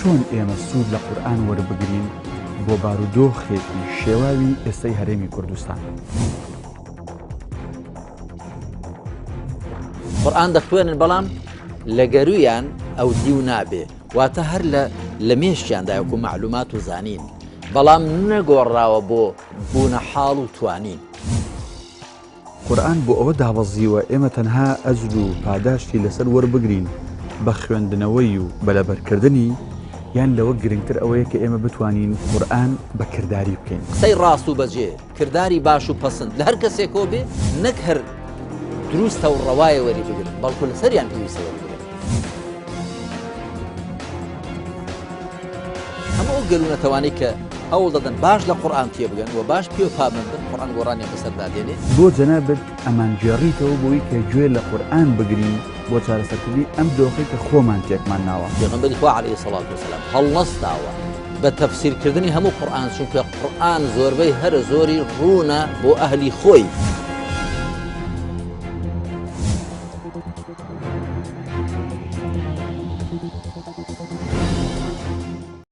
چۆن ئێمە سوود لە قورئان وەربگرین بۆ بارودۆخێکی شێواوی ئێستای هەرێمی کوردستان. قورئان دەخوێنن بەڵام لە گەرویان ئەو دیو نابێ، واتە هەر لە مێشتیاندا وەکو معلومات و زانین، بەڵام نەگۆڕاوە بۆ بوونە حاڵ و توانین. قورئان بۆ ئەوە داوەزیوە ئێمە تەنها ئەجر و پاداشتی لەسەر وەربگرین بە خوێندنەوەی و بەلەبەرکردنی، یان لەوە گرنگتر ئەوەیە کە ئێمە بتوانین قورئان بە کردداری بکەین. قسەی ڕاست و بەجێ، کردداری باش و پەسند لە هەر کەسێکەوە بێ، نەک هەر دروستە و ڕەوایە وەری بگرن، بەڵکو لەسەریان پێویستە وەربگرن. هەموو ئەو گەلوونەتەوانەی کە هەوڵ دەدەن باش لە قورئان تێ بگەن و باش پێ و پابند بن، قورئان گۆڕانیان بەسەردا دێنێ. بۆ جەنابەت ئەمانگێڕیتەوە بۆی کە گوێ لە قورئان بگرین بۆ چارەسەرکردنی ئەم دۆخەی کە خۆمان تێکمان ناوە. پێغەمبەری خوا عەلەیهی سەڵات وەسەلام هەڵنەستاوە بە تەفسیرکردنی هەموو قورئان، چونکە قورئان زۆربەی هەرە زۆری ڕوونە بۆ ئەهلی خۆی.